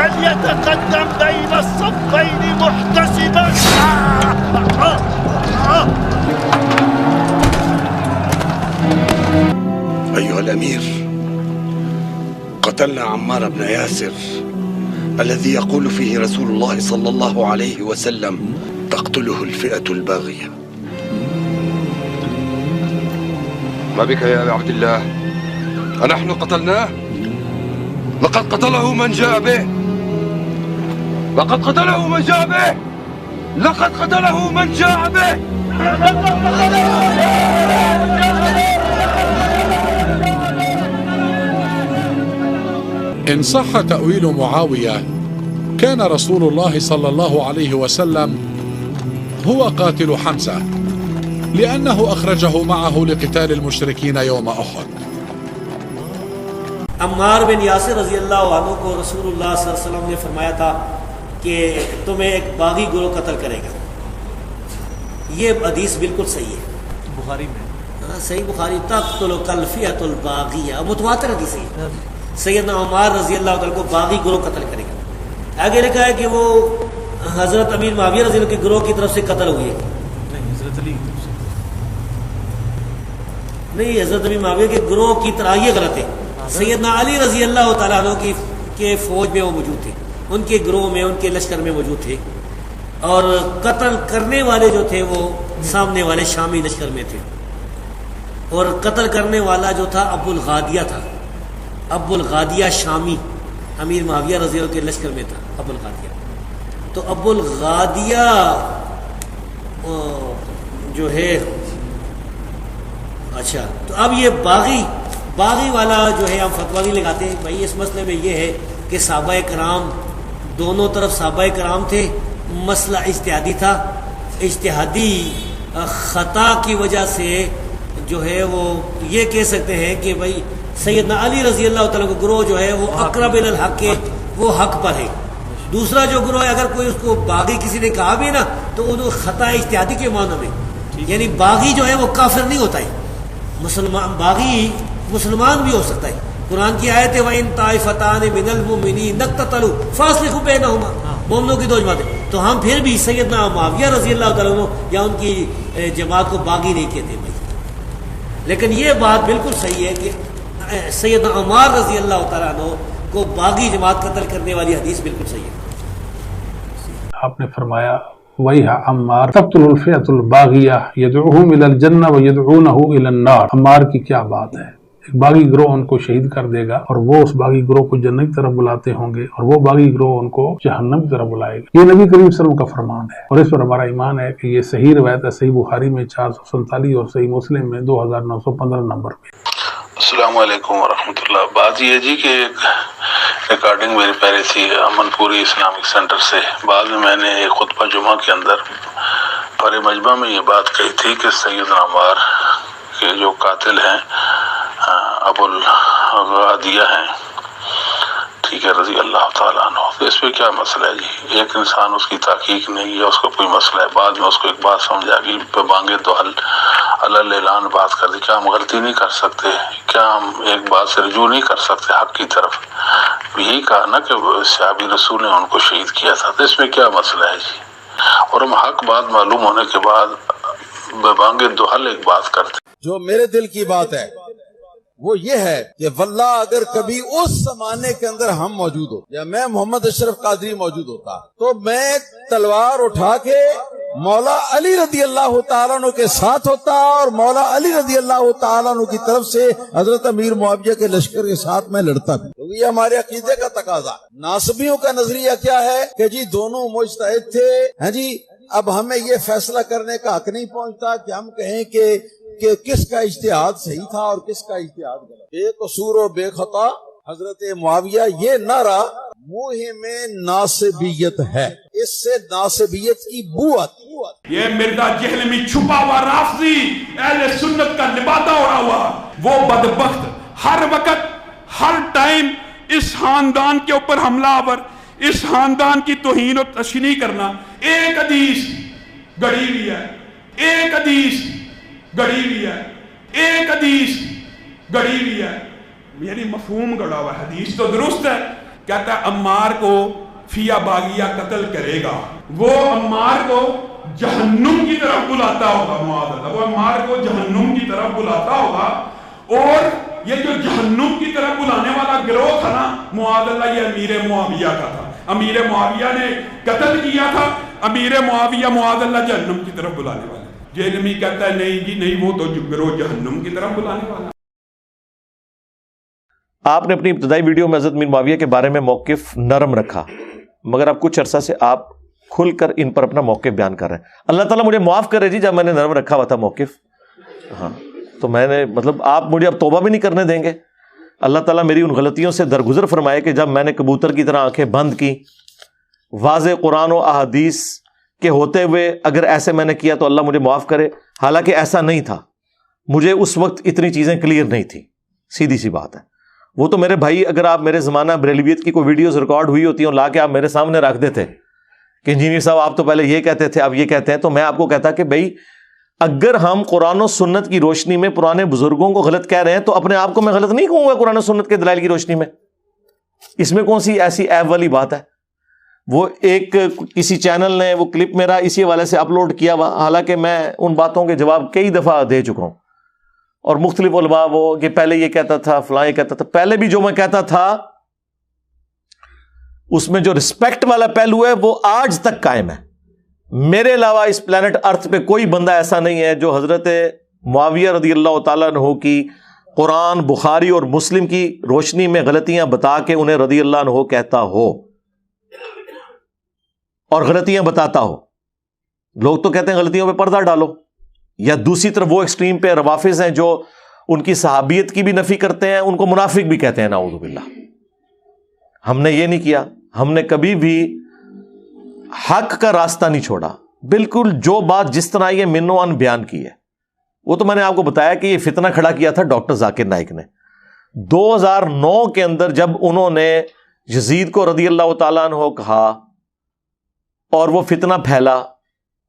فليتقدم بين الصفين محتسبا. أيها الأمير، قتلنا عمار بن ياسر الذي يقول فيه رسول الله صلى الله عليه وسلم تقتله الفئة الباغية. ما بك يا أبا عبد الله؟ أنحن قتلناه؟ لقد قتله من جاء به. لقد قتله من جاء به. لقد قتله من جاء به. إن صح تأويل معاوية، كان رسول الله صلى الله عليه وسلم هو قاتل حمزة، لأنه أخرجه معه لقتال المشركين يوم أحد. عمار بن یاسر رضی اللہ عنہ کو رسول اللہ صلی اللہ علیہ وسلم نے فرمایا تھا کہ تمہیں ایک باغی گروہ قتل کرے گا. یہ حدیث بالکل صحیح ہے، بخاری میں صحیح بخاری. تقتل الفئۃ الباغیہ، متواتر حدیث ہے. سیدنا عمار رضی اللہ عنہ کو باغی گروہ قتل کرے گا. آگے لکھا ہے کہ وہ حضرت امیر معاویہ رضی اللہ عنہ کے گروہ کی طرف سے قتل ہوئے. نہیں، حضرت علی کی طرف سے نہیں، حضرت امیر معاویہ کے گروہ کی طرح. یہ غلط ہے. سیدنا علی رضی اللہ تعالیٰ عنہ کے فوج میں وہ موجود تھے، ان کے گروہ میں، ان کے لشکر میں موجود تھے. اور قتل کرنے والے جو تھے وہ سامنے والے شامی لشکر میں تھے. اور قتل کرنے والا جو تھا ابو الغادیہ تھا. ابو الغادیہ شامی امیر معاویہ رضی اللہ عنہ کے لشکر میں تھا. ابو الغادیہ تو ابو الغادیہ جو ہے، اچھا تو اب یہ باغی والا جو ہے ہم فتویٰ نہیں لگاتے بھائی. اس مسئلے میں یہ ہے کہ صحابہ کرام دونوں طرف صحابہ کرام تھے. مسئلہ اجتہادی تھا. اجتہادی خطا کی وجہ سے جو ہے وہ یہ کہہ سکتے ہیں کہ بھائی سیدنا علی رضی اللہ تعالیٰ کا گروہ جو ہے وہ اقرب الی الحق کے، وہ حق پر ہے. دوسرا جو گروہ ہے، اگر کوئی اس کو باغی کسی نے کہا بھی نا تو وہ خطا اجتہادی کے معنی میں، یعنی باغی جو ہے وہ کافر نہیں ہوتا ہے. مسلمان باغی مسلمان بھی ہو سکتا ہے. قرآن کی آیت ہے وَإِن طَائِفَتَانِ مِنَ الْمُؤْمِنِينَ اقْتَتَلُوا فَأَصْلِحُوا بَيْنَهُمَا. مومنوں کی دو جماعتیں. تو ہم پھر بھی سیدنا معاویہ رضی اللہ تعالیٰ عنہ یا ان کی جماعت کو باغی نہیں کہتے بھائی. لیکن یہ بات بالکل صحیح ہے کہ سیدنا عمار رضی اللہ تعالیٰ عنہ کو باغی جماعت قتل کرنے والی حدیث بالکل صحیح ہے. آپ نے فرمایا وَيْحَ عمار تقتل الفئۃ الباغیہ یدعوہم الی الجنہ ویدعونہ الی النار. عمار کی کیا بات ہے. ایک باغی گروہ ان کو شہید کر دے گا اور وہ اس باغی گروہ کو جنت کی طرف بلاتے ہوں گے، اور وہ باغی گروہ ان کو جہنم کی طرف بلائے گا. یہ نبی کریم صلی اللہ علیہ وسلم کا فرمان ہے، اور اس پر ہمارا ایمان ہے کہ یہ صحیح روایت ہے. صحیح بخاری میں 447 اور صحیح مسلم میں 2915 نمبر پہ. السلام علیکم ورحمۃ اللہ. بات یہ جی کہ ایک ریکارڈنگ میری پہلے تھی امن پوری اسلامک سینٹر سے. بعد میں نے ایک خطبہ جمعہ کے اندر پر مجمع میں یہ بات کہی تھی کہ سیدنا عمار کے جو قاتل ہیں ابو الغادیہ ہیں، ٹھیک ہے، رضی اللہ تعالیٰ عنہ. تو اس پہ کیا مسئلہ ہے جی؟ ایک انسان اس کی تحقیق نہیں ہے، اس کو کوئی مسئلہ ہے، بعد میں اس کو ایک بات سمجھ آ گئی، پہ مانگے تو اللہ اعلان بات کر دی. کیا ہم غلطی نہیں کر سکتے؟ کیا ہم ایک بات سے رجوع نہیں کر سکتے حق کی طرف؟ یہی کہا نا کہ صحابی رسول نے ان کو شہید کیا تھا. تو اس میں کیا مسئلہ ہے جی؟ اور ہم حق بات معلوم ہونے کے بعد بے مانگے دوحل ایک بات کرتے. جو میرے دل کی بات ہے وہ یہ ہے کہ واللہ اگر کبھی اس زمانے کے اندر ہم موجود ہو یا میں محمد اشرف قادری موجود ہوتا تو میں تلوار اٹھا کے مولا علی رضی اللہ تعالیٰ عنہ کے ساتھ ہوتا اور مولا علی رضی اللہ تعالیٰ عنہ کی طرف سے حضرت امیر معاویہ کے لشکر کے ساتھ میں لڑتا بھی. کیونکہ یہ ہمارے عقیدے کا تقاضا. ناصبیوں کا نظریہ کیا ہے کہ جی دونوں مجتہد تھے. ہاں جی، اب ہمیں یہ فیصلہ کرنے کا حق نہیں پہنچتا کہ ہم کہیں کہ کس کا اجتہاد صحیح تھا اور کس کا اجتہاد غلط. بے قصور و بے خطا حضرت معاویہ، یہ نعرہ مہم ناصبیت ہے. اس سے ناصبیت کی بو آتی. یہ مرزا جہلمی چھپا ہوا رافضی اہل سنت کا لبادہ اڑا ہوا وہ بدبخت ہر وقت ہر ٹائم اس خاندان کے اوپر حملہ آور، اس خاندان کی توہین و تشنیع کرنا. ایک حدیث گڑھی ہوئی ہے، ایک حدیث گڑھی ہوئی ہے، ایک حدیث گڑھی ہوئی ہے، یعنی مفہوم گڑا ہوا. حدیث تو درست ہے کہتا ہے عمار کو فیا باغیہ قتل کرے گا، وہ عمار کو جہنم کی طرف بلاتا ہوگا، معاذ اللہ، وہ عمار کو جہنم کی طرف بلاتا ہوگا، اور یہ جو جہنم کی طرف بلانے والا گروہ تھا نا معاذ اللہ، یہ امیر معاویہ کا تھا، امیر معاویہ نے قتل کیا تھا، امیر معاویہ معاذ اللہ جہنم کی طرف بلانے والا۔ جہنمی کہتا ہے نہیں جی نہیں، وہ تو گروہ جہنم کی طرف بلانے والا۔ آپ نے اپنی ابتدائی ویڈیو میں حضرت امیر معاویہ کے بارے میں موقف نرم رکھا، مگر اب کچھ عرصہ سے آپ کھل کر ان پر اپنا موقف بیان کر رہے ہیں۔ اللہ تعالیٰ مجھے معاف کرے جی، جب میں نے نرم رکھا ہوا تھا موقف، ہاں تو میں نے مطلب آپ مجھے اب توبہ بھی نہیں کرنے دیں گے؟ اللہ تعالیٰ میری ان غلطیوں سے درگزر فرمائے کہ جب میں نے کبوتر کی طرح آنکھیں بند کی، واضح قرآن و احادیث کے ہوتے ہوئے اگر ایسے میں نے کیا تو اللہ مجھے معاف کرے، حالانکہ ایسا نہیں تھا، مجھے اس وقت اتنی چیزیں کلیئر نہیں تھی، سیدھی سی بات ہے۔ وہ تو میرے بھائی، اگر آپ میرے زمانہ بریلویت کی کوئی ویڈیوز ریکارڈ ہوئی ہوتی ہیں لا کے آپ میرے سامنے رکھ دیتے کہ انجینئر صاحب آپ تو پہلے یہ کہتے تھے اب یہ کہتے ہیں، تو میں آپ کو کہتا کہ بھائی اگر ہم قرآن و سنت کی روشنی میں پرانے بزرگوں کو غلط کہہ رہے ہیں تو اپنے آپ کو میں غلط نہیں کہوں گا قرآن و سنت کے دلائل کی روشنی میں؟ اس میں کون سی ایسی عیب والی بات ہے؟ وہ ایک کسی چینل نے وہ کلپ میرا اسی حوالے سے اپلوڈ کیا ہوا، حالانکہ میں ان باتوں کے جواب کئی دفعہ دے چکا ہوں، اور مختلف علماء وہ کہ پہلے یہ کہتا تھا فلاں یہ کہتا تھا، پہلے بھی جو میں کہتا تھا اس میں جو رسپیکٹ والا پہلو ہے وہ آج تک قائم ہے۔ میرے علاوہ اس پلانٹ ارتھ پہ کوئی بندہ ایسا نہیں ہے جو حضرت معاویہ رضی اللہ تعالیٰ عنہ کی قرآن، بخاری اور مسلم کی روشنی میں غلطیاں بتا کے انہیں رضی اللہ عنہ کہتا ہو اور غلطیاں بتاتا ہو۔ لوگ تو کہتے ہیں غلطیوں پہ پردہ ڈالو، یا دوسری طرف وہ ایکسٹریم پہ روافظ ہیں جو ان کی صحابیت کی بھی نفی کرتے ہیں، ان کو منافق بھی کہتے ہیں، نعوذ باللہ۔ ہم نے یہ نہیں کیا، ہم نے کبھی بھی حق کا راستہ نہیں چھوڑا، بالکل جو بات جس طرح یہ من و ان بیان کی ہے۔ وہ تو میں نے آپ کو بتایا کہ یہ فتنہ کھڑا کیا تھا ڈاکٹر ذاکر نائک نے 2009 کے اندر، جب انہوں نے یزید کو رضی اللہ تعالیٰ عنہ کہا اور وہ فتنہ پھیلا۔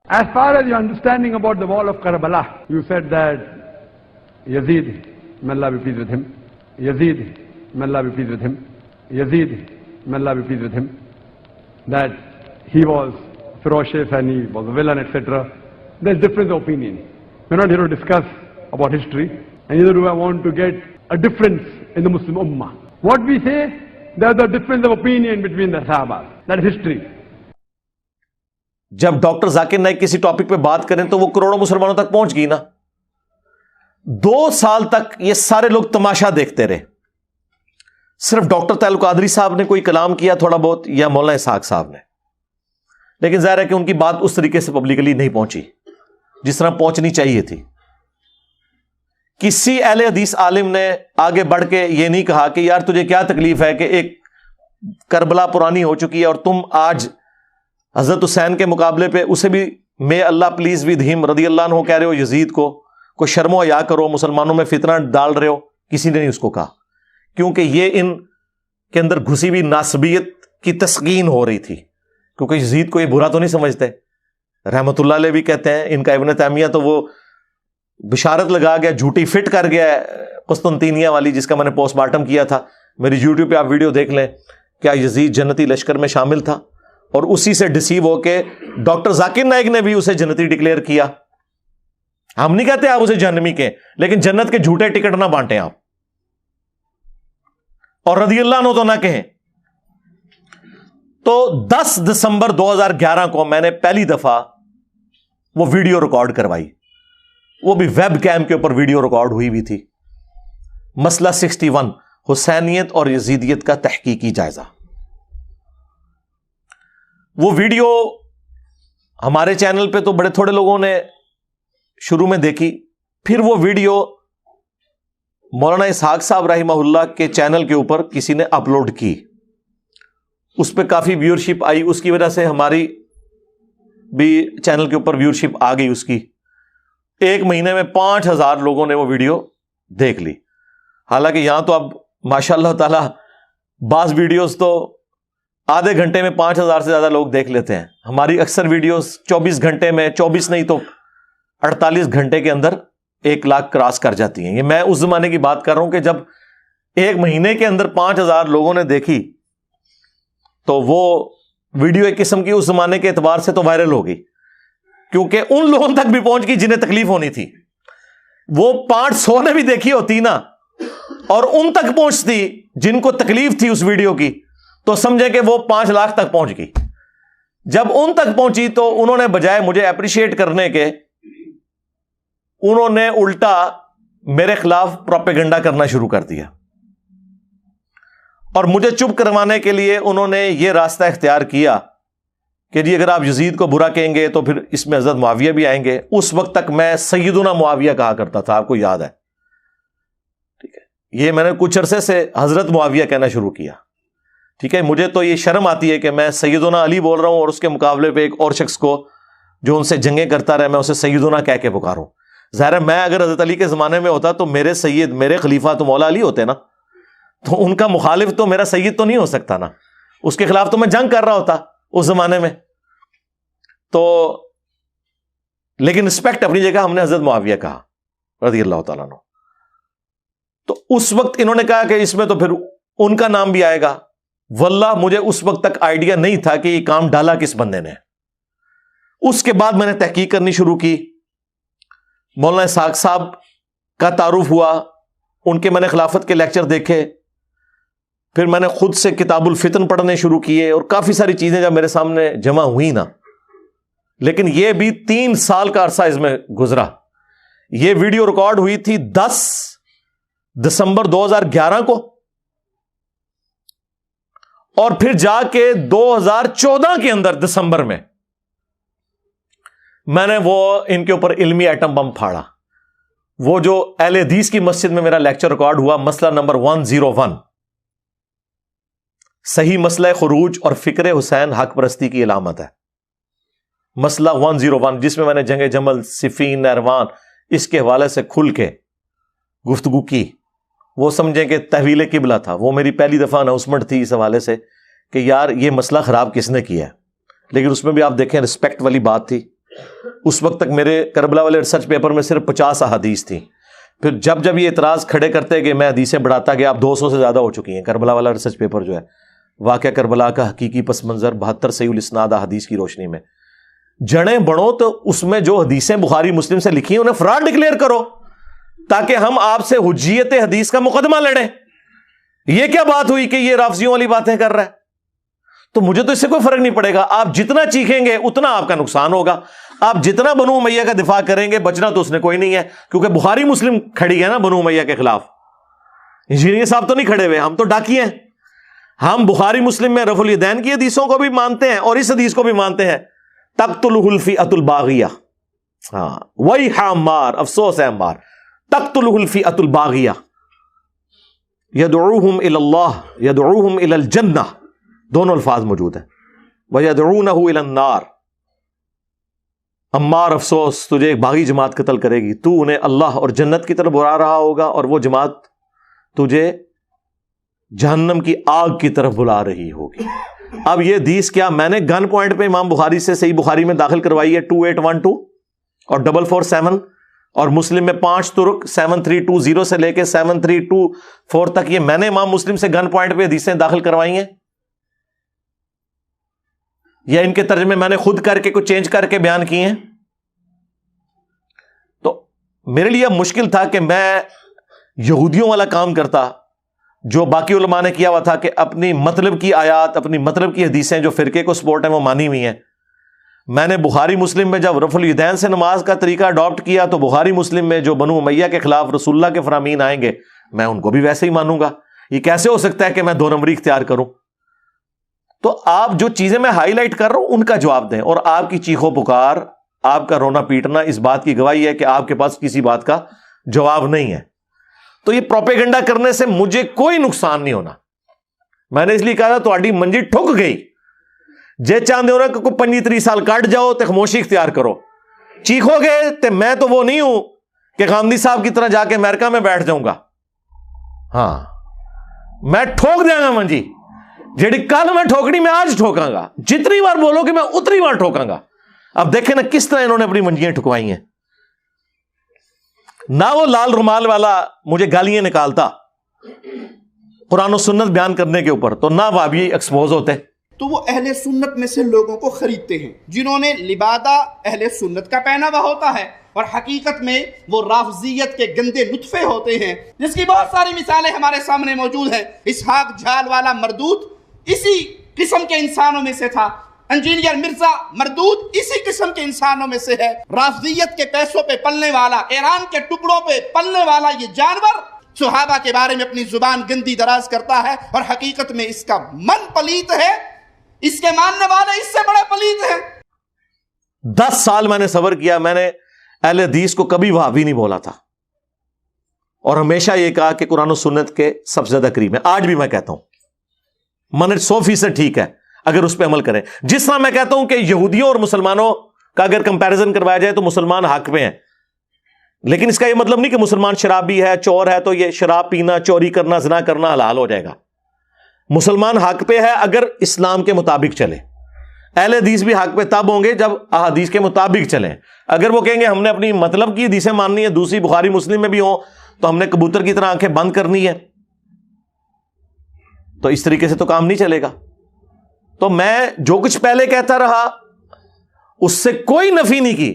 As far as your understanding about the wall of Karbala, you said that Yazid, may Allah be pleased with him, Yazid, may Allah be pleased with him, Yazid, may Allah be pleased with him, that he was ferocious and he was a villain, etc. There's difference of opinion. We're not here to discuss about history, and neither do I want to get a difference in the Muslim Ummah. What we say, there's a difference of opinion between the Sahabas. That is history. جب doctor Zakir Naik کسی topic پہ بات کریں تو وہ کروڑوں مسلمانوں تک پہنچ گئی نا۔ 2 سال تک یہ سارے لوگ تماشا دیکھتے رہے، صرف ڈاکٹر تعلق قادری صاحب نے کوئی کلام کیا تھوڑا بہت، یا مولانا اسحاق صاحب نے، لیکن ظاہر ہے کہ ان کی بات اس طریقے سے پبلکلی نہیں پہنچی جس طرح پہنچنی چاہیے تھی۔ کسی اہل حدیث عالم نے آگے بڑھ کے یہ نہیں کہا کہ یار تجھے کیا تکلیف ہے کہ ایک کربلا پرانی ہو چکی ہے اور تم آج حضرت حسین کے مقابلے پہ اسے بھی میں اللہ پلیز ود ہم رضی اللہ عنہ کہہ رہے ہو، یزید کو کوئی شرم و حیا کرو، مسلمانوں میں فتنہ ڈال رہے ہو۔ کسی نے نہیں اس کو کہا، کیونکہ یہ ان کے اندر گھسی ہوئی ناسبیت کی تسکین ہو رہی تھی، کیونکہ یزید کو یہ برا تو نہیں سمجھتے۔ رحمت اللہ علیہ بھی کہتے ہیں، ان کا ابن تیمیہ تو وہ بشارت لگا گیا، جھوٹی فٹ کر گیا قسطنطینیہ والی، جس کا میں نے پوسٹ مارٹم کیا تھا، میری یوٹیوب پہ آپ ویڈیو دیکھ لیں، کیا یزید جنتی لشکر میں شامل تھا، اور اسی سے ڈسیو ہو کے ڈاکٹر ذاکر نائک نے بھی اسے جنتی ڈکلیئر کیا۔ ہم نہیں کہتے آپ اسے جہنمی کہیں، لیکن جنت کے جھوٹے ٹکٹ نہ بانٹیں آپ، اور رضی اللہ عنہ تو نہ کہیں۔ تو 10 دسمبر 2011 کو میں نے پہلی دفعہ وہ ویڈیو ریکارڈ کروائی، وہ بھی ویب کیم کے اوپر ویڈیو ریکارڈ ہوئی بھی تھی، مسئلہ 61 حسینیت اور یزیدیت کا تحقیقی جائزہ۔ وہ ویڈیو ہمارے چینل پہ تو بڑے تھوڑے لوگوں نے شروع میں دیکھی، پھر وہ ویڈیو مولانا اسحاق صاحب رحمہ اللہ کے چینل کے اوپر کسی نے اپلوڈ کی، اس پہ کافی ویورشپ آئی، اس کی وجہ سے ہماری بھی چینل کے اوپر ویورشپ آ گئی اس کی۔ 1 مہینے میں 5000 لوگوں نے وہ ویڈیو دیکھ لی۔ حالانکہ یہاں تو اب ماشاء اللہ تعالی بعض ویڈیوز تو آدھے گھنٹے میں 5000 سے زیادہ لوگ دیکھ لیتے ہیں، ہماری اکثر ویڈیوز 24 گھنٹے میں، 24 نہیں تو 48 گھنٹے کے اندر 1 لاکھ کراس کر جاتی ہیں۔ یہ میں اس زمانے کی بات کر رہا ہوں کہ جب 1 مہینے کے اندر 5000 لوگوں نے دیکھی تو وہ ویڈیو ایک قسم کی اس زمانے کے اعتبار سے تو وائرل ہو گئی، کیونکہ ان لوگوں تک بھی پہنچ گئی جنہیں تکلیف ہونی تھی. وہ 500 نے بھی دیکھی ہوتی نا اور ان تک پہنچتی جن کو تکلیف تھی اس ویڈیو کی، تو سمجھے کہ وہ 5 لاکھ تک پہنچ گئی. جب ان تک پہنچی تو انہوں نے بجائے مجھے اپریشیٹ کرنے کے، انہوں نے الٹا میرے خلاف پروپیگنڈا کرنا شروع کر دیا. اور مجھے چپ کروانے کے لیے انہوں نے یہ راستہ اختیار کیا کہ جی اگر آپ یزید کو برا کہیں گے تو پھر اس میں حضرت معاویہ بھی آئیں گے. اس وقت تک میں سیدنا معاویہ کہا کرتا تھا، آپ کو یاد ہے، ٹھیک ہے. یہ میں نے کچھ عرصے سے حضرت معاویہ کہنا شروع کیا، ٹھیک ہے. مجھے تو یہ شرم آتی ہے کہ میں سیدنا علی بول رہا ہوں اور اس کے مقابلے پہ ایک اور شخص کو جو ان سے جنگیں کرتا رہے میں اسے سیدنا کہہ کے پکاروں. ظاہر ہے میں اگر حضرت علی کے زمانے میں ہوتا تو میرے سید، میرے خلیفہ تو مولا علی ہوتے نا، تو ان کا مخالف تو میرا سید تو نہیں ہو سکتا نا، اس کے خلاف تو میں جنگ کر رہا ہوتا اس زمانے میں. تو لیکن رسپیکٹ اپنی جگہ ہم نے حضرت معاویہ کہا رضی اللہ تعالیٰ عنہ. تو اس وقت انہوں نے کہا کہ اس میں تو پھر ان کا نام بھی آئے گا. واللہ مجھے اس وقت تک آئیڈیا نہیں تھا کہ یہ کام ڈالا کس بندے نے. اس کے بعد میں نے تحقیق کرنی شروع کی، مولانا اسحاق صاحب کا تعارف ہوا، ان کے میں نے خلافت کے لیکچر دیکھے، پھر میں نے خود سے کتاب الفتن پڑھنے شروع کیے اور کافی ساری چیزیں جب میرے سامنے جمع ہوئی نا. لیکن یہ بھی 3 سال کا عرصہ اس میں گزرا. یہ ویڈیو ریکارڈ ہوئی تھی 10 دسمبر 2011 کو، اور پھر جا کے 2014 کے اندر دسمبر میں نے وہ ان کے اوپر علمی ایٹم بم پھاڑا. وہ جو اہل حدیث کی مسجد میں میرا لیکچر ریکارڈ ہوا، مسئلہ نمبر 101، صحیح مسئلہ خروج اور فکر حسین حق پرستی کی علامت ہے. مسئلہ 101 جس میں نے جنگ جمل، صفین، نہروان اس کے حوالے سے کھل کے گفتگو کی. وہ سمجھیں کہ تحویل قبلہ تھا. وہ میری پہلی دفعہ اناؤنسمنٹ تھی اس حوالے سے کہ یار یہ مسئلہ خراب کس نے کیا ہے. لیکن اس میں بھی آپ دیکھیں رسپیکٹ والی بات تھی. اس وقت تک میرے کربلا والے ریسرچ پیپر میں صرف 50 احادیث تھیں. پھر جب یہ اعتراض کھڑے کرتے کہ میں حدیثیں بڑھاتا گیا، اب 200 سے زیادہ ہو چکی ہیں. کربلا والا ریسرچ پیپر جو ہے، واقعہ کربلا کا حقیقی پس منظر 72 صحیح الاسناد احادیث کی روشنی میں جڑیں بڑھو، تو اس میں جو حدیثیں بخاری مسلم سے لکھی ہیں انہیں فراڈ ڈکلیئر کرو تاکہ ہم آپ سے حجیت حدیث کا مقدمہ لڑیں. یہ کیا بات ہوئی کہ یہ رافضیوں والی باتیں کر رہا ہے؟ تو مجھے تو اس سے کوئی فرق نہیں پڑے گا. آپ جتنا چیخیں گے اتنا آپ کا نقصان ہوگا. آپ جتنا بنو امیہ کا دفاع کریں گے بچنا تو اس نے کوئی نہیں ہے، کیونکہ بخاری مسلم کھڑی ہے نا بنو امیہ کے خلاف. انجینئر صاحب تو نہیں کھڑے ہوئے، ہم تو ڈاکی ہیں. ہم بخاری مسلم میں رفع الیدین کی حدیثوں کو بھی مانتے ہیں اور اس حدیث کو بھی مانتے ہیں، تقتلہ الفئۃ الباغیہ. ہاں وہی عمار، افسوس ہے عمار. تقتلہ الفئۃ الباغیہ یدعوہم الی اللہ یدعوہم الی الجنہ، دونوں الفاظ موجود ہیں، ویدعونہ الی النار. عمار افسوس، تجھے ایک باغی جماعت قتل کرے گی، تو انہیں اللہ اور جنت کی طرف بلا رہا ہوگا اور وہ جماعت تجھے جہنم کی آگ کی طرف بلا رہی ہوگی. اب یہ حدیث کیا میں نے گن پوائنٹ پہ امام بخاری سے صحیح بخاری میں داخل کروائی ہے 2812 اور 447، اور مسلم میں 5 طرق 7320 سے لے کے 7324 تک یہ میں نے امام مسلم سے گن پوائنٹ پہ حدیثیں داخل کروائی ہیں، یا ان کے ترجمے میں نے خود کر کے کچھ چینج کر کے بیان کیے ہیں. تو میرے لیے مشکل تھا کہ میں یہودیوں والا کام کرتا جو باقی علماء نے کیا ہوا تھا کہ اپنی مطلب کی آیات، اپنی مطلب کی حدیثیں جو فرقے کو سپورٹ ہیں وہ مانی ہوئی ہیں. میں نے بخاری مسلم میں جب رفع الیدین سے نماز کا طریقہ اڈاپٹ کیا تو بخاری مسلم میں جو بنو امیہ کے خلاف رسول اللہ کے فرامین آئیں گے میں ان کو بھی ویسے ہی مانوں گا. یہ کیسے ہو سکتا ہے کہ میں 2 نمبری اختیار کروں؟ تو آپ جو چیزیں میں ہائی لائٹ کر رہا ہوں ان کا جواب دیں، اور آپ کی چیخو پکار، آپ کا رونا پیٹنا اس بات کی گواہی ہے کہ آپ کے پاس کسی بات کا جواب نہیں ہے. تو یہ پروپیگنڈا کرنے سے مجھے کوئی نقصان نہیں ہونا. میں نے اس لیے کہا تھا تھوڑی منجی ٹھک گئی، جے چاہتے ہو رہا کہ کوئی 25-30 سال کٹ جاؤ تو خاموشی اختیار کرو. چیخو گے تو میں تو وہ نہیں ہوں کہ غامدی صاحب کی طرح جا کے امریکہ میں بیٹھ جاؤں گا. ہاں میں ٹھوک دیا گا منجی، جیڑی کل میں ٹھوکڑی میں آج ٹھوکاں گا. جتنی بار بولو کہ میں اتنی بار ٹھوکاں گا. اب دیکھیں نا کس طرح انہوں نے اپنی منجیاں ٹھکوائی ہیں. نہ وہ لال رومال والا مجھے گالیاں نکالتا قرآن و سنت بیان کرنے کے اوپر، تو نہ وہ ابھی ایکسپوز ہوتے. تو وہ اہل سنت میں سے لوگوں کو خریدتے ہیں جنہوں نے لبادہ اہل سنت کا پہنا ہوا ہوتا ہے، اور حقیقت میں وہ رافضیت کے گندے نطفے ہوتے ہیں، جس کی بہت ساری مثالیں ہمارے سامنے موجود ہیں۔ اسحاق جھال والا مردود اسی قسم کے انسانوں میں سے تھا، انجینئر مرزا مردود اسی قسم کے انسانوں میں سے ہے۔ رافضیت کے پیسوں پہ پلنے والا، ایران کے ٹکڑوں پہ پلنے والا یہ جانور صحابہ کے بارے میں اپنی زبان گندی دراز کرتا ہے، اور حقیقت میں اس کا من پلیت ہے، اس کے ماننے والے اس سے بڑے پلیت ہیں۔ 10 سال میں نے صبر کیا، میں نے اہل حدیث کو کبھی وہابی نہیں بولا تھا، اور ہمیشہ یہ کہا کہ قرآن و سنت کے سب سے زیادہ قریب ہے۔ آج بھی میں کہتا ہوں منٹ 100% ٹھیک ہے اگر اس پہ عمل کریں۔ جس طرح میں کہتا ہوں کہ یہودیوں اور مسلمانوں کا اگر کمپیریزن کروایا جائے تو مسلمان حق پہ ہیں، لیکن اس کا یہ مطلب نہیں کہ مسلمان شرابی ہے، چور ہے تو یہ شراب پینا، چوری کرنا، زنا کرنا حلال ہو جائے گا۔ مسلمان حق پہ ہے اگر اسلام کے مطابق چلے، اہل حدیث بھی حق پہ تب ہوں گے جب احادیث کے مطابق چلیں۔ اگر وہ کہیں گے ہم نے اپنی مطلب کی حدیثیں ماننی ہے، دوسری بخاری مسلم میں بھی ہوں، تو ہم نے کبوتر کی طرح آنکھیں بند کرنی ہے، تو اس طریقے سے تو کام نہیں چلے گا۔ تو میں جو کچھ پہلے کہتا رہا اس سے کوئی نفی نہیں کی،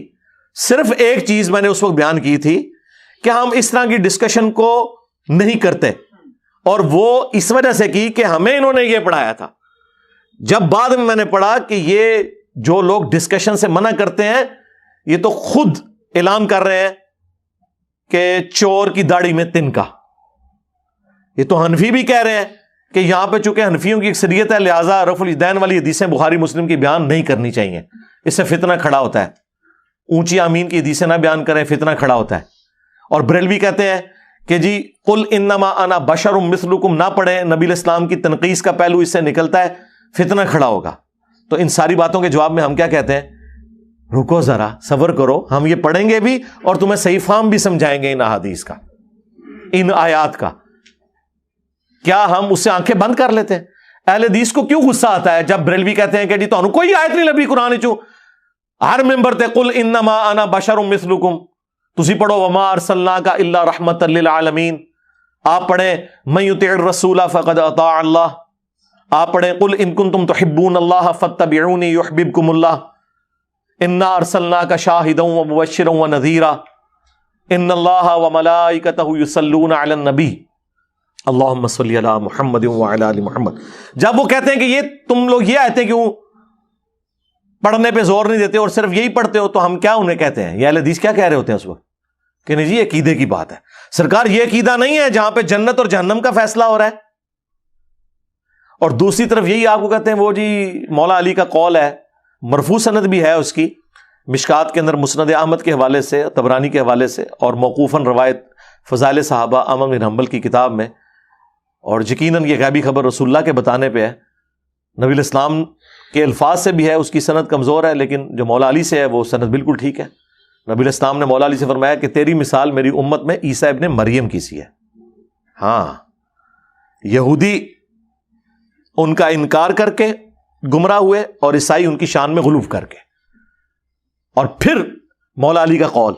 صرف ایک چیز میں نے اس وقت بیان کی تھی کہ ہم اس طرح کی ڈسکشن کو نہیں کرتے، اور وہ اس وجہ سے کی کہ ہمیں انہوں نے یہ پڑھایا تھا۔ جب بعد میں نے پڑھا کہ یہ جو لوگ ڈسکشن سے منع کرتے ہیں یہ تو خود اعلان کر رہے ہیں کہ چور کی داڑھی میں تنکا، یہ تو حنفی بھی کہہ رہے ہیں کہ یہاں پہ چونکہ حنفیوں کی اکثریت ہے لہٰذا رفع الیدین والی حدیثیں بخاری مسلم کی بیان نہیں کرنی چاہیے، اس سے فتنہ کھڑا ہوتا ہے۔ اونچی آمین کی حدیثیں نہ بیان کریں، فتنہ کھڑا ہوتا ہے۔ اور بریلوی کہتے ہیں کہ جی قل انما انا بشر مثلکم نہ پڑھیں، نبی الاسلام کی تنقیص کا پہلو اس سے نکلتا ہے، فتنہ کھڑا ہوگا۔ تو ان ساری باتوں کے جواب میں ہم کیا کہتے ہیں؟ رکو ذرا، صبر کرو، ہم یہ پڑھیں گے بھی اور تمہیں صحیح فہم بھی سمجھائیں گے ان احادیث کا، ان آیات کا۔ کیا ہم اس سے آنکھیں بند کر لیتے ہیں؟ اہل حدیث کو کیوں غصہ آتا ہے جب بریلوی کہتے ہیں کہ جی تو کوئی آیت نہیں لبھی قرآن چوں، ہر ممبر تے قل انما انا بشر مثلکم، تسی پڑھو وما ارسلناک الا رحمتا للعالمین، آپ پڑھیں من یطع الرسول فقد اطاع اللہ، آپ پڑھیں قل ان کنتم تحبون اللہ فاتبعونی یحببکم اللہ، انا ارسلناک شاہدا ومبشرا ونذیرا، ان اللہ وملائکتہ یصلون علی النبی اللہم صلی علی محمد وعلی آل محمد۔ جب وہ کہتے ہیں کہ یہ تم لوگ یہ آیتیں کیوں پڑھنے پہ زور نہیں دیتے اور صرف یہی پڑھتے ہو، تو ہم کیا انہیں کہتے ہیں؟ یہ اہل حدیث کیا کہہ رہے ہوتے ہیں اس وقت کہ نہیں جی یہ عقیدے کی بات ہے۔ سرکار یہ عقیدہ نہیں ہے جہاں پہ جنت اور جہنم کا فیصلہ ہو رہا ہے، اور دوسری طرف یہی آپ کو کہتے ہیں وہ جی مولا علی کا قول ہے، مرفوع سند بھی ہے اس کی، مشکات کے اندر مسند احمد کے حوالے سے، طبرانی کے حوالے سے، اور موقوفاً روایت فضائل صحابہ احمد بن حنبل کی کتاب میں، اور یقیناً یہ غیبی خبر رسول اللہ کے بتانے پہ ہے، نبی الاسلام کے الفاظ سے بھی ہے، اس کی سند کمزور ہے، لیکن جو مولا علی سے ہے وہ سند بالکل ٹھیک ہے۔ نبی الاسلام نے مولا علی سے فرمایا کہ تیری مثال میری امت میں عیسیٰ ابن مریم کی سی ہے۔ ہاں، یہودی ان کا انکار کر کے گمراہ ہوئے اور عیسائی ان کی شان میں غلو کر کے، اور پھر مولا علی کا قول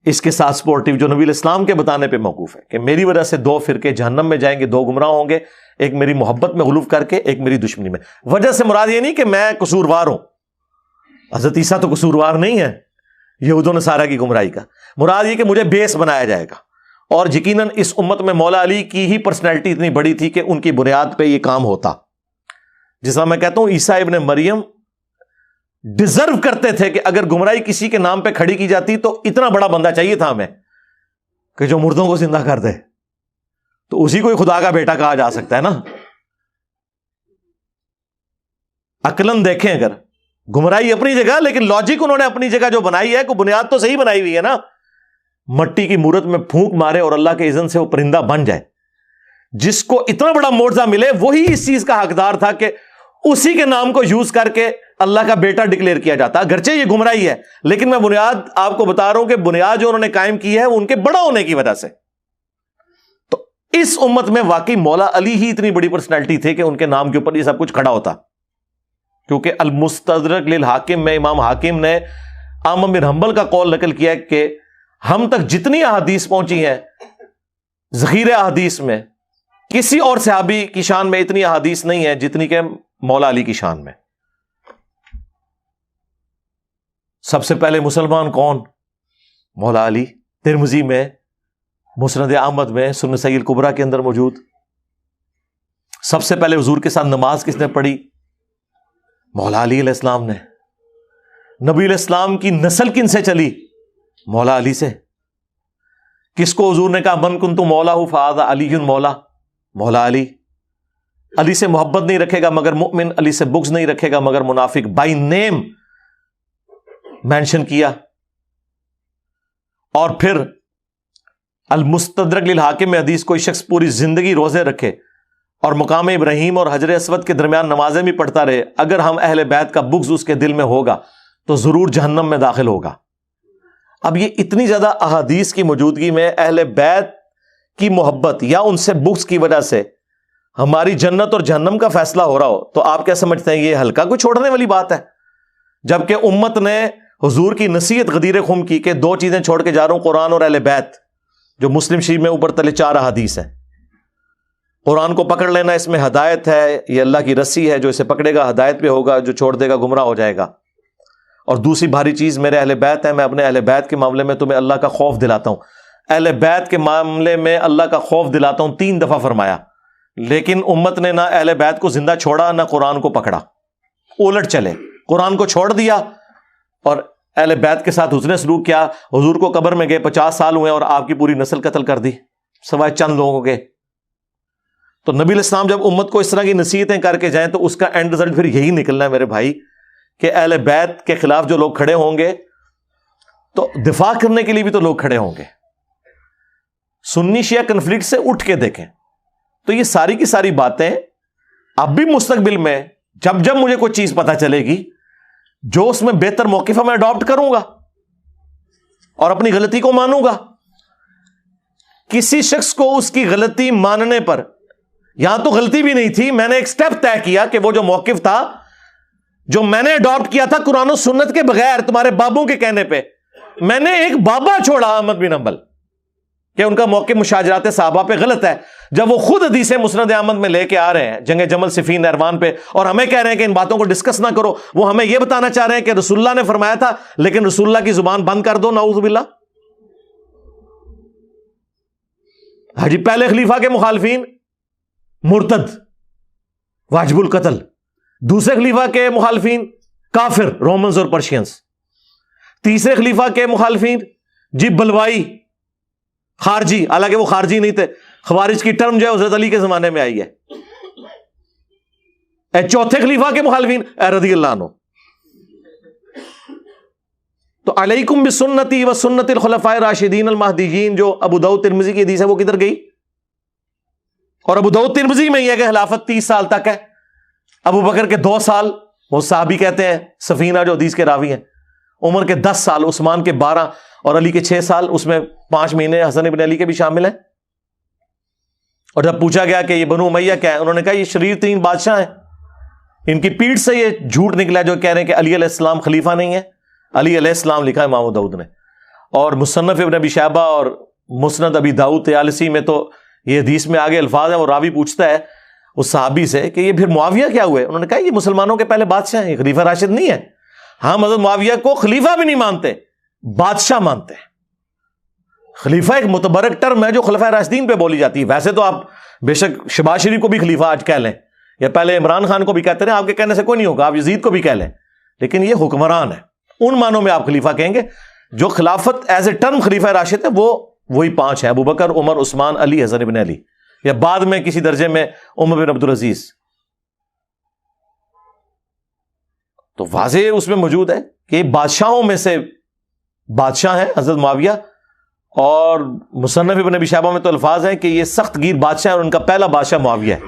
اس کے ساتھ سپورٹیو جو نبی الاسلام کے بتانے پہ موقوف ہے کہ میری وجہ سے 2 فرقے جہنم میں جائیں گے، 2 گمراہ ہوں گے، ایک میری محبت میں غلو کر کے، ایک میری دشمنی میں۔ وجہ سے مراد یہ نہیں کہ میں قصوروار ہوں، حضرت عیسیٰ تو قصوروار نہیں ہے یہود و نصارہ کی گمراہی کا، مراد یہ کہ مجھے بیس بنایا جائے گا۔ اور یقیناً اس امت میں مولا علی کی ہی پرسنالٹی اتنی بڑی تھی کہ ان کی بنیاد پہ یہ کام ہوتا۔ جس طرح میں کہتا ہوں عیسیٰ ابن مریم ڈیزرو کرتے تھے کہ اگر گمراہی کسی کے نام پہ کھڑی کی جاتی تو اتنا بڑا بندہ چاہیے تھا ہمیں کہ جو مردوں کو زندہ کر دے، تو اسی کو ہی خدا کا بیٹا کہا جا سکتا ہے نا۔ عقلاً دیکھیں، اگر گمراہی اپنی جگہ، لیکن لاجک انہوں نے اپنی جگہ جو بنائی ہے، کو بنیاد تو صحیح بنائی ہوئی ہے نا۔ مٹی کی مورت میں پھونک مارے اور اللہ کے اذن سے وہ پرندہ بن جائے، جس کو اتنا بڑا معجزہ ملے وہی اس چیز کا حقدار تھا کہ اسی کے نام کو یوز کر کے اللہ کا بیٹا ڈکلیئر کیا جاتا۔ اگرچہ یہ گمراہی ہے، لیکن میں بنیاد آپ کو بتا رہا ہوں کہ بنیاد جو انہوں نے قائم کی ہے وہ ان کے بڑا ہونے کی وجہ سے۔ تو اس امت میں واقعی مولا علی ہی اتنی بڑی پرسنالٹی تھے کہ ان کے نام کے اوپر یہ سب کچھ کھڑا ہوتا، کیونکہ المستدرک للحاکم میں امام حاکم نے احمد بن حنبل کا قول نقل کیا کہ ہم تک جتنی احادیث پہنچی ہیں ذخیرہ احادیث میں، کسی اور صحابی کی شان میں اتنی احادیث نہیں ہے جتنی کہ مولا علی کی شان میں. سب سے پہلے مسلمان کون؟ مولا علی. ترمذی میں، مسند احمد میں، سنن نسائی الکبریٰ کے اندر موجود. سب سے پہلے حضور کے ساتھ نماز کس نے پڑھی؟ مولا علی علیہ السلام نے. نبی علیہ السلام کی نسل کن سے چلی؟ مولا علی سے. کس کو حضور نے کہا من کنت مولا فہذا علی مولا؟ مولا علی. علی سے محبت نہیں رکھے گا مگر مؤمن، علی سے بغض نہیں رکھے گا مگر منافق. بائی نیم مینشن کیا. اور پھر المستدرک للحاکم میں حدیث، کوئی شخص پوری زندگی روزے رکھے اور مقام ابراہیم اور حجر اسود کے درمیان نمازیں بھی پڑھتا رہے، اگر ہم اہل بیت کا بغض اس کے دل میں ہوگا تو ضرور جہنم میں داخل ہوگا. اب یہ اتنی زیادہ احادیث کی موجودگی میں اہل بیت کی محبت یا ان سے بغض کی وجہ سے ہماری جنت اور جہنم کا فیصلہ ہو رہا ہو تو آپ کیا سمجھتے ہیں یہ ہلکا کوئی چھوڑنے والی بات ہے؟ جبکہ امت نے حضور کی نصیحت غدیر خم کی کہ 2 چیزیں چھوڑ کے جا رہا ہوں، قرآن اور اہل بیت، جو مسلم شریف میں اوپر تلے 4 احادیث ہیں. قرآن کو پکڑ لینا، اس میں ہدایت ہے، یہ اللہ کی رسی ہے، جو اسے پکڑے گا ہدایت پہ ہوگا، جو چھوڑ دے گا گمراہ ہو جائے گا. اور دوسری بھاری چیز میرے اہل بیت ہے، میں اپنے اہل بیت کے معاملے میں تمہیں اللہ کا خوف دلاتا ہوں. اہل بیت کے معاملے میں اللہ کا خوف دلاتا ہوں 3 دفعہ فرمایا. لیکن امت نے نہ اہل بیت کو زندہ چھوڑا نہ قرآن کو پکڑا، الٹ چلے. قرآن کو چھوڑ دیا اور اہل بیت کے ساتھ حسن سلوک کیا. حضور کو قبر میں گئے 50 سال ہوئے اور آپ کی پوری نسل قتل کر دی سوائے چند لوگوں کے. تو نبی علیہ السلام جب امت کو اس طرح کی نصیحتیں کر کے جائیں تو اس کا اینڈ رزلٹ پھر یہی نکلنا ہے میرے بھائی کہ اہل بیت کے خلاف جو لوگ کھڑے ہوں گے تو دفاع کرنے کے لیے بھی تو لوگ کھڑے ہوں گے. سنی شیعہ کنفلکٹ سے اٹھ کے دیکھیں تو یہ ساری کی ساری باتیں اب بھی مستقبل میں جب جب مجھے کوئی چیز پتہ چلے گی جو اس میں بہتر موقف ہے میں اڈاپٹ کروں گا اور اپنی غلطی کو مانوں گا. کسی شخص کو اس کی غلطی ماننے پر، یہاں تو غلطی بھی نہیں تھی، میں نے ایک سٹیپ طے کیا کہ وہ جو موقف تھا جو میں نے اڈاپٹ کیا تھا قرآن و سنت کے بغیر تمہارے بابوں کے کہنے پہ، میں نے ایک بابا چھوڑا احمد بن حنبل کہ ان کا موقف مشاجرات صحابہ پہ غلط ہے، جب وہ خود حدیث مسند احمد میں لے کے آ رہے ہیں جنگ جمل صفین نہروان پہ اور ہمیں کہہ رہے ہیں کہ ان باتوں کو ڈسکس نہ کرو. وہ ہمیں یہ بتانا چاہ رہے ہیں کہ رسول اللہ نے فرمایا تھا لیکن رسول اللہ کی زبان بند کر دو، نعوذ باللہ. حاجی پہلے خلیفہ کے مخالفین مرتد واجب القتل، دوسرے خلیفہ کے مخالفین کافر رومنز اور پرشینز، تیسرے خلیفہ کے مخالفین جی بلوائی خارجی، حالانکہ وہ خارجی نہیں تھے، خوارج کی ٹرم جو ہے حضرت علی کے زمانے میں آئی ہے. چوتھے خلیفہ کے مخالفین رضی اللہ عنہ. تو علیکم بسنتی و سنت الخلفاء الراشدین المہدیین جو ابو داؤد ترمذی کی حدیث ہے وہ کدھر گئی؟ اور ابو داؤد ترمذی میں یہ کہ خلافت 30 سال تک ہے، ابو بکر کے 2 سال، وہ صحابی کہتے ہیں سفینہ جو حدیث کے راوی ہیں، عمر کے 10 سال، عثمان کے 12 اور علی کے 6 سال، اس میں 5 مہینے حسن ابن علی کے بھی شامل ہیں. اور جب پوچھا گیا کہ یہ بنو امیہ کیا ہے، انہوں نے کہا یہ شریر 3 بادشاہ ہیں. ان کی پیٹھ سے یہ جھوٹ نکلا جو کہہ رہے ہیں کہ علی علیہ السلام خلیفہ نہیں ہے. علی علیہ السلام لکھا ہے امام داؤد نے، اور مصنف ابن ابی شیبہ اور مسند ابی داؤد طیالسی میں تو یہ حدیث میں آگے الفاظ ہیں. وہ راوی پوچھتا ہے اس صحابی سے کہ یہ پھر معاویہ کیا ہوئے؟ انہوں نے کہا یہ مسلمانوں کے پہلے بادشاہ ہیں، یہ خلیفہ راشد نہیں ہے. ہم حضرت معاویہ کو خلیفہ بھی نہیں مانتے، بادشاہ مانتے ہیں. خلیفہ ایک متبرک ٹرم ہے جو خلفۂ راشدین پہ بولی جاتی ہے. ویسے تو آپ بے شک شہباز شریف کو بھی خلیفہ آج کہہ لیں، یا پہلے عمران خان کو بھی کہتے ہیں، آپ کے کہنے سے کوئی نہیں ہوگا، آپ یزید کو بھی کہہ لیں، لیکن یہ حکمران ہے، ان معنوں میں آپ خلیفہ کہیں گے. جو خلافت ایز اے ٹرم خلیفہ راشد ہے وہ وہی 5 ہیں، ابو بکر، عمر، عثمان، علی، حسن ابن علی، یا بعد میں کسی درجے میں عمر بن عبدالعزیز. تو واضح اس میں موجود ہے کہ بادشاہوں میں سے بادشاہ ہیں حضرت معاویہ. اور مصنف ابن ابی شیبہ میں تو الفاظ ہیں کہ یہ سخت گیر بادشاہ ہیں اور ان کا پہلا بادشاہ معاویہ ہے.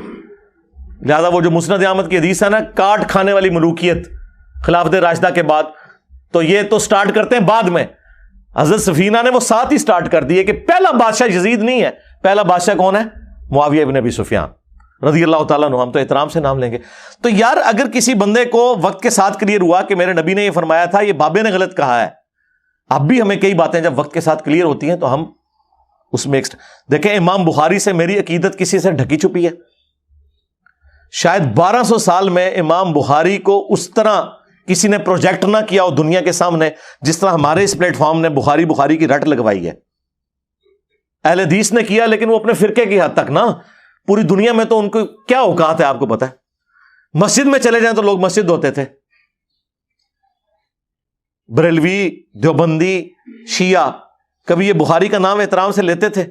لہذا وہ جو مسند احمد کی حدیث ہے نا، کاٹ کھانے والی ملوکیت خلافت راشدہ کے بعد، تو یہ تو سٹارٹ کرتے ہیں بعد میں. حضرت سفینہ نے وہ ساتھ ہی سٹارٹ کر دیے کہ پہلا بادشاہ یزید نہیں ہے، پہلا بادشاہ کون ہے؟ معاویہ ابن ابی سفیان رضی اللہ تعالیٰ عنہ. ہم تو احترام سے نام لیں گے. تو یار اگر کسی بندے کو وقت کے ساتھ کلیئر ہوا کہ میرے نبی نے یہ فرمایا تھا، یہ بابے نے غلط کہا ہے، اب بھی ہمیں کئی باتیں جب وقت کے ساتھ کلیئر ہوتی ہیں تو ہم اس میں دیکھیں امام بخاری سے میری عقیدت کسی سے ڈھکی چھپی ہے؟ شاید 1200 سال میں امام بخاری کو اس طرح کسی نے پروجیکٹ نہ کیا ہو دنیا کے سامنے جس طرح ہمارے اس پلیٹ فارم نے بخاری کی رٹ لگوائی ہے. اہل حدیث نے کیا لیکن وہ اپنے فرقے کی حد تک نا, پوری دنیا میں تو ان کو کیا اوقات ہے آپ کو پتا ہے. مسجد میں چلے جائیں تو لوگ مسجد ہوتے تھے, بریلوی, دیوبندی, شیعہ, کبھی یہ بخاری کا نام احترام سے لیتے تھے؟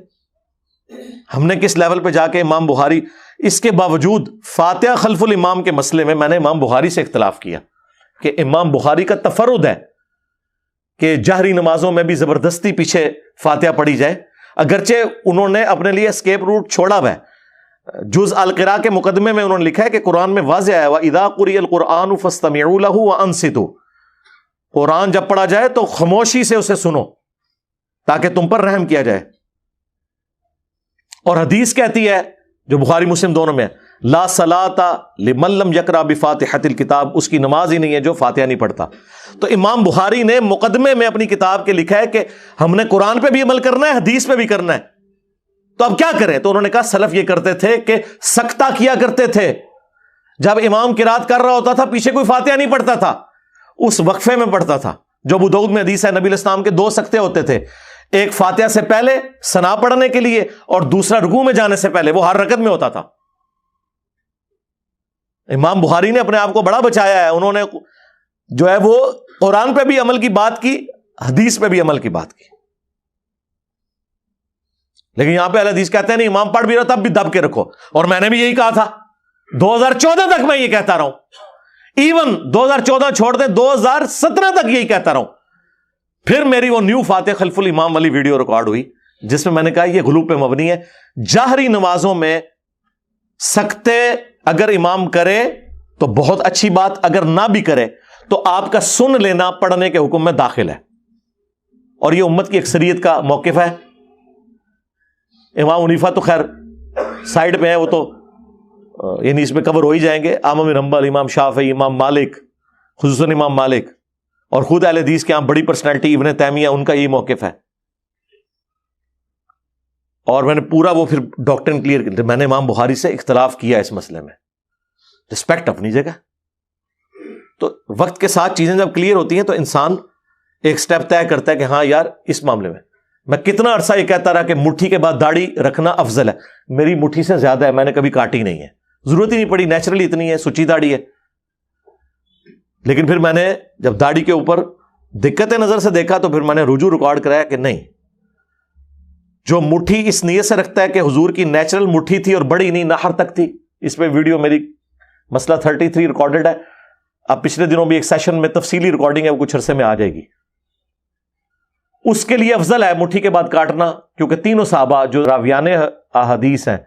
ہم نے کس لیول پہ جا کے امام بخاری, اس کے باوجود فاتحہ خلف الامام کے مسئلے میں نے امام بخاری سے اختلاف کیا کہ امام بخاری کا تفرد ہے کہ جہری نمازوں میں بھی زبردستی پیچھے فاتحہ پڑھی جائے, اگرچہ انہوں نے اپنے لیے اسکیپ روٹ چھوڑا ہوا ہے. جز القراء کے مقدمے میں انہوں نے لکھا ہے کہ قرآن میں واضح آیا وَإِذَا قُرِئَ الْقُرْآنُ فَاسْتَمِعُوا لَهُ وَأَنصِتُوا, قرآن جب پڑھا جائے تو خاموشی سے اسے سنو تاکہ تم پر رحم کیا جائے. اور حدیث کہتی ہے جو بخاری مسلم دونوں میں ہے, لا صلاۃ لمن لم یقرأ بفاتحۃ الکتاب, اس کی نماز ہی نہیں ہے جو فاتحہ نہیں پڑھتا. تو امام بخاری نے مقدمے میں اپنی کتاب کے لکھا ہے کہ ہم نے قرآن پہ بھی عمل کرنا ہے, حدیث پہ بھی کرنا ہے, تو اب کیا کریں؟ تو انہوں نے کہا سلف یہ کرتے تھے کہ سکتہ کیا کرتے تھے, جب امام قرات کر رہا ہوتا تھا پیچھے کوئی فاتحہ نہیں پڑھتا تھا, اس وقفے میں پڑھتا تھا. جو ابو داؤد میں حدیث ہے نبی علیہ السلام کے 2 سکتے ہوتے تھے, ایک فاتحہ سے پہلے ثنا پڑھنے کے لیے اور دوسرا رکوع میں جانے سے پہلے, وہ ہر رکعت میں ہوتا تھا. امام بخاری نے اپنے آپ کو بڑا بچایا ہے, انہوں نے جو ہے وہ قرآن پہ بھی عمل کی بات کی, حدیث پہ بھی عمل کی بات کی. لیکن یہاں پہ اہل حدیث کہتے ہیں نہیں, امام پڑھ بھی رہا تب بھی دب کے رکھو. اور میں نے بھی یہی کہا تھا 2014 تک, میں یہ کہتا رہا ہوں, ایون 2014 چھوڑ دیں 2017 تک یہی کہتا رہا ہوں. پھر میری وہ نیو فاتح خلف الامام والی ویڈیو ریکارڈ ہوئی جس میں نے کہا یہ غلو پہ مبنی ہے. جہری نمازوں میں سکتے اگر امام کرے تو بہت اچھی بات, اگر نہ بھی کرے تو آپ کا سن لینا پڑھنے کے حکم میں داخل ہے, اور یہ امت کی اکثریت کا موقف ہے. امام حنیفہ تو خیر سائڈ پہ ہیں, وہ تو یعنی اس میں کور ہو ہی جائیں گے. احمد بن حنبل, امام شافعی, امام مالک, خصوصاً امام مالک, اور خود اہل حدیث کے یہاں بڑی پرسنالٹی ابن تیمیہ, ان کا یہی موقف ہے. اور میں نے پورا وہ پھر ڈاکٹرن کلیئر کیا. میں نے امام بخاری سے اختلاف کیا اس مسئلے میں, رسپیکٹ اپنی جگہ. تو وقت کے ساتھ چیزیں جب کلیئر ہوتی ہیں تو انسان ایک سٹیپ طے کرتا ہے کہ ہاں یار اس معاملے میں کتنا عرصہ یہ کہتا رہا کہ مٹھی کے بعد داڑھی رکھنا افضل ہے. میری مٹھی سے زیادہ ہے, میں نے کبھی کاٹی نہیں ہے, ضرورت ہی نہیں پڑی, نیچرلی اتنی ہے, سچی داڑھی ہے. لیکن پھر میں نے جب داڑھی کے اوپر دقت نظر سے دیکھا تو پھر میں نے رجوع ریکارڈ کرایا کہ نہیں, جو مٹھی اس نیت سے رکھتا ہے کہ حضور کی نیچرل مٹھی تھی اور بڑی نہیں, نہر تک تھی. اس پہ ویڈیو میری مسئلہ 33 ریکارڈڈ ہے. اب پچھلے دنوں بھی ایک سیشن میں تفصیلی ریکارڈنگ ہے, وہ کچھ عرصے میں آ جائے گی. اس کے لیے افضل ہے مٹھی کے بعد کاٹنا, کیونکہ تینوں صحابہ جو راویان احادیث ہیں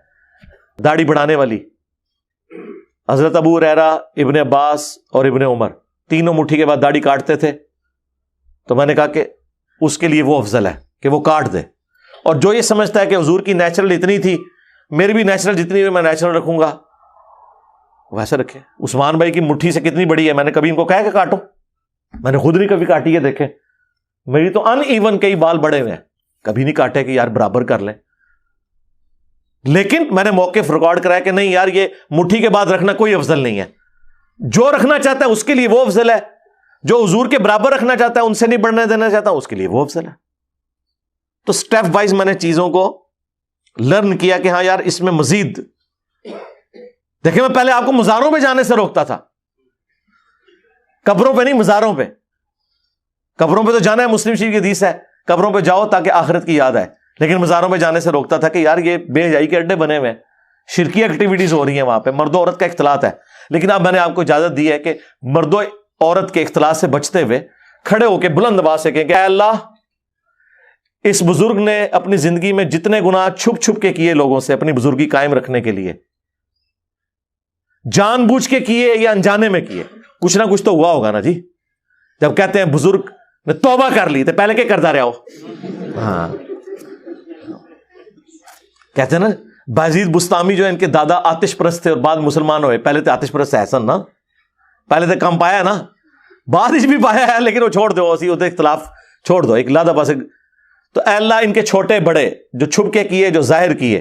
داڑھی بڑھانے والی, حضرت ابو ہریرہ, ابن عباس اور ابن عمر, تینوں مٹھی کے بعد داڑھی کاٹتے تھے. تو میں نے کہا کہ اس کے لیے وہ افضل ہے کہ وہ کاٹ دے. اور جو یہ سمجھتا ہے کہ حضور کی نیچرل اتنی تھی, میری بھی نیچرل جتنی ہوئی میں نیچرل رکھوں گا, ویسے رکھے. عثمان بھائی کی مٹھی سے کتنی بڑی ہے, میں نے کبھی ان کو کہا کہ کاٹو, میں نے خود نہیں کبھی کاٹی ہے. دیکھیں میری تو ان ایون کئی بال بڑے ہوئے ہیں, کبھی نہیں کاٹے کہ یار برابر کر لیں. لیکن میں نے موقف ریکارڈ کرایا کہ نہیں یار یہ مٹھی کے بعد رکھنا کوئی افضل نہیں ہے. جو رکھنا چاہتا ہے اس کے لیے وہ افضل ہے, جو حضور کے برابر رکھنا چاہتا ہے, ان سے نہیں بڑھنے دینا چاہتا, اس کے لیے وہ افضل ہے. تو سٹیپ وائز میں نے چیزوں کو لرن کیا کہ ہاں یار اس میں مزید. دیکھیں میں پہلے آپ کو مزاروں پہ جانے سے روکتا تھا, قبروں پہ نہیں, مزاروں پہ. قبروں پہ تو جانا ہے, مسلم شریف کی حدیث ہے قبروں پہ جاؤ تاکہ آخرت کی یاد آئے. لیکن مزاروں پہ جانے سے روکتا تھا کہ یار یہ بے حیائی کے اڈے بنے ہوئے ہیں, شرکی ایکٹیویٹیز ہو رہی ہیں وہاں پہ, مرد و عورت کا اختلاط ہے. لیکن اب میں نے آپ کو اجازت دی ہے کہ مرد و عورت کے اختلاط سے بچتے ہوئے کھڑے ہو کے بلند آواز سے کہیں کہ اے اللہ, اس بزرگ نے اپنی زندگی میں جتنے گناہ چھپ چھپ کے کیے لوگوں سے اپنی بزرگی قائم رکھنے کے لیے, جان بوجھ کے کیے یا انجانے میں کیے, کچھ نہ کچھ تو ہوا ہوگا نا جی. جب کہتے ہیں بزرگ نے توبہ کر لی تو پہلے کیا کرتا رہا ہو. ہاں کہتے ہیں نا بازید بستامی جو ان کے دادا آتش پرست تھے اور بعد مسلمان ہوئے. پہلے تو آتش پرست احسن نا, پہلے تو کم پایا نا, بعد بھی پایا ہے, لیکن وہ چھوڑ دو, اسی اختلاف چھوڑ دو, ایک لادہ پاس. تو اے اللہ ان کے چھوٹے بڑے جو چھپ کے کیے جو ظاہر کیے,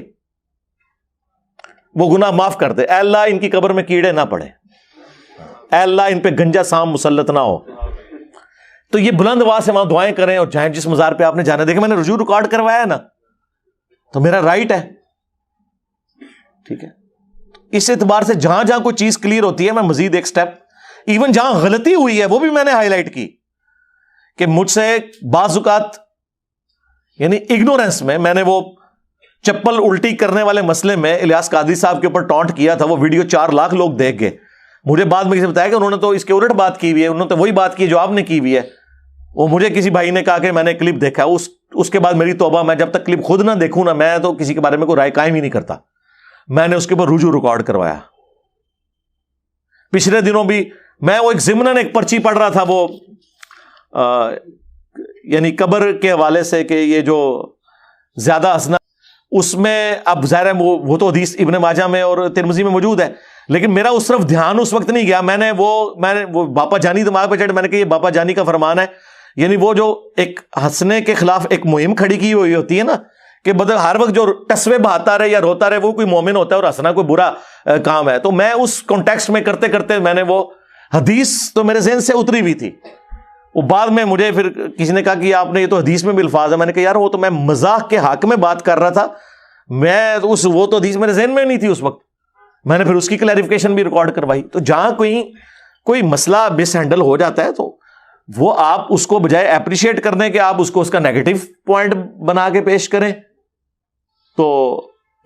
وہ گناہ معاف کر دے. اے اللہ ان کی قبر میں کیڑے نہ پڑے, اے اللہ ان پہ گنجا سام مسلط نہ ہو. تو یہ بلند آواز سے وہاں دعائیں کریں اور جائیں جس مزار پہ آپ نے جانا. دیکھیں میں نے رجوع ریکارڈ کروایا ہے نا, تو میرا رائٹ ہے, ٹھیک ہے. اس اعتبار سے جہاں جہاں کوئی چیز کلیئر ہوتی ہے میں مزید ایک سٹیپ, ایون جہاں غلطی ہوئی ہے وہ بھی میں نے ہائی لائٹ کی کہ مجھ سے بعض اوقات یعنی اگنورینس میں نے وہ چپل الٹی کرنے والے مسئلے میں الیاس قادری صاحب کے اوپر ٹانٹ کیا تھا. وہ ویڈیو 4 لاکھ لوگ دیکھ گئے. مجھے بعد میں کسی نے بتایا کہ انہوں نے تو اس کے الٹ بات کی ہوئی ہے, انہوں نے تو وہی بات کی جو آپ نے کی ہوئی ہے. وہ مجھے کسی بھائی نے کہا کہ میں نے کلپ دیکھا, اس کے بعد میری توبہ, میں جب تک کلپ خود نہ دیکھوں نا میں تو کسی کے بارے میں کوئی رائے قائم ہی نہیں کرتا. میں نے اس کے اوپر رجوع ریکارڈ کروایا. پچھلے دنوں بھی میں وہ ایک ضمناً ایک پرچی پڑھ رہا تھا, وہ یعنی قبر کے حوالے سے کہ یہ جو زیادہ ہنسنا, اس میں اب ظاہر ہے وہ تو حدیث ابن ماجہ میں اور ترمذی میں موجود ہے, لیکن میرا اس طرف دھیان اس وقت نہیں گیا. میں نے وہ باپا جانی دماغ پہ چڑھ, میں نے کہا یہ باپا جانی کا فرمان ہے, یعنی وہ جو ایک ہنسنے کے خلاف ایک مہم کھڑی کی ہوئی ہوتی ہے نا کہ بدل ہر وقت جو ٹسوے بہاتا رہے یا روتا رہے وہ کوئی مومن ہوتا ہے اور ہنسنا کوئی برا کام ہے. تو میں اس کانٹیکسٹ میں کرتے کرتے میں نے وہ حدیث تو میرے ذہن سے اتری ہوئی تھی. وہ بعد میں مجھے پھر کسی نے کہا کہ آپ نے یہ تو حدیث میں بھی الفاظ ہے. میں نے کہا یار وہ تو میں مزاح کے حق میں بات کر رہا تھا, میں وہ تو حدیث میرے ذہن میں نہیں تھی اس وقت. میں نے پھر اس کی کلیریفیکیشن بھی ریکارڈ کروائی. تو جہاں کوئی مسئلہ مس ہینڈل ہو جاتا ہے تو وہ آپ اس کو بجائے اپریشیٹ کرنے کے آپ اس کو اس کا نیگیٹو پوائنٹ بنا کے پیش کریں, تو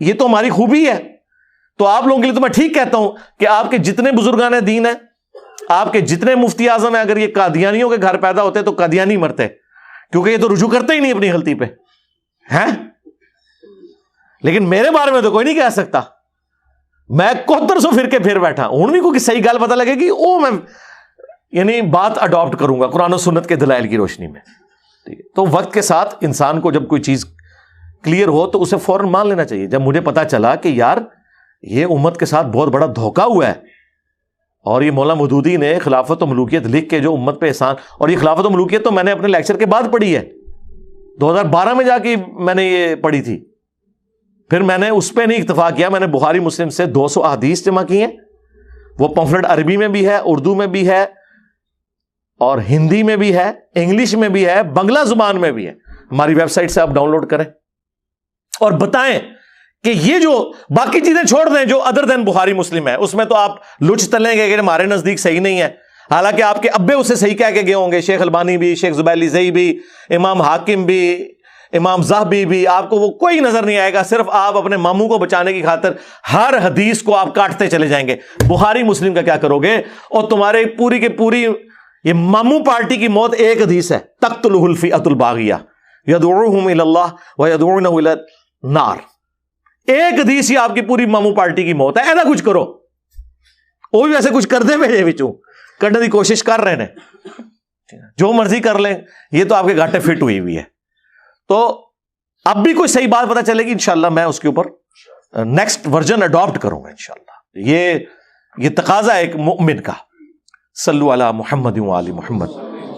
یہ تو ہماری خوبی ہے. تو آپ لوگوں کے لیے تو میں ٹھیک کہتا ہوں کہ آپ کے جتنے بزرگان دین ہیں, آپ کے جتنے مفتی اعظم ہیں, اگر یہ قادیانیوں کے گھر پیدا ہوتے تو قادیانی مرتے, کیونکہ یہ تو رجوع کرتے ہی نہیں اپنی غلطی پہ ہیں. لیکن میرے بارے میں تو کوئی نہیں کہہ سکتا, میں 7100 فرقے پھر بیٹھا ہوں بھی کوئی صحیح گال پتہ لگے گی وہ میں یعنی بات اڈاپٹ کروں گا قرآن و سنت کے دلائل کی روشنی میں. تو وقت کے ساتھ انسان کو جب کوئی چیز کلیئر ہو تو اسے فوراً مان لینا چاہیے. جب مجھے پتا چلا کہ یار یہ امت کے ساتھ بہت بڑا دھوکہ ہوا ہے, اور یہ مولانا مودودی نے خلافت و ملوکیت لکھ کے جو امت پہ احسان, اور یہ خلافت و ملوکیت تو میں نے اپنے لیکچر کے بعد پڑھی ہے, 2012 میں جا کے میں نے یہ پڑھی تھی. پھر میں نے اس پہ نہیں اکتفا کیا, میں نے بخاری مسلم سے 200 احادیث جمع کی ہیں. وہ پمفلٹ عربی میں بھی ہے, اردو میں بھی ہے, اور ہندی میں بھی ہے, انگلش میں بھی ہے, بنگلہ زبان میں بھی ہے. ہماری ویب سائٹ سے آپ ڈاؤن لوڈ کریں اور بتائیں کہ یہ جو باقی چیزیں چھوڑ دیں جو ادر دین بخاری مسلم ہے, اس میں تو آپ لچ تلیں گے کہ ہمارے نزدیک صحیح نہیں ہے, حالانکہ آپ کے ابے اسے صحیح کہہ کے گئے ہوں گے. شیخ البانی بھی, شیخ زبیلی زئی بھی, امام حاکم بھی, امام زاہبی بھی, آپ کو وہ کوئی نظر نہیں آئے گا. صرف آپ اپنے ماموں کو بچانے کی خاطر ہر حدیث کو آپ کاٹتے چلے جائیں گے. بخاری مسلم کا کیا کرو گے؟ اور تمہارے پوری کے پوری یہ ماموں پارٹی کی موت ایک حدیث ہے, تقتلہ الفئۃ الباغیہ یدعوہم الی اللہ ویدعونہ الی النار. ایک حدیث ہی آپ کی پوری ماموں پارٹی کی موت ہے. ایسا کچھ کرو, وہ بھی ویسے کچھ کر دے میرے بچوں, کرنے کی کوشش کر رہے ہیں, جو مرضی کر لیں, یہ تو آپ کے گھاٹے فٹ ہوئی ہوئی ہے. تو اب بھی کوئی صحیح بات پتہ چلے گی انشاءاللہ میں اس کے اوپر نیکسٹ ورژن اڈاپٹ کروں گا انشاءاللہ. یہ تقاضا ہے ایک مومن کا. صلو علی محمد وآل محمد,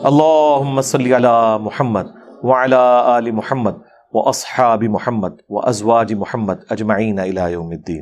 اللہم صلی علی محمد وعلی آل محمد واصحاب محمد وازواج محمد اجمعین الی یوم الدین.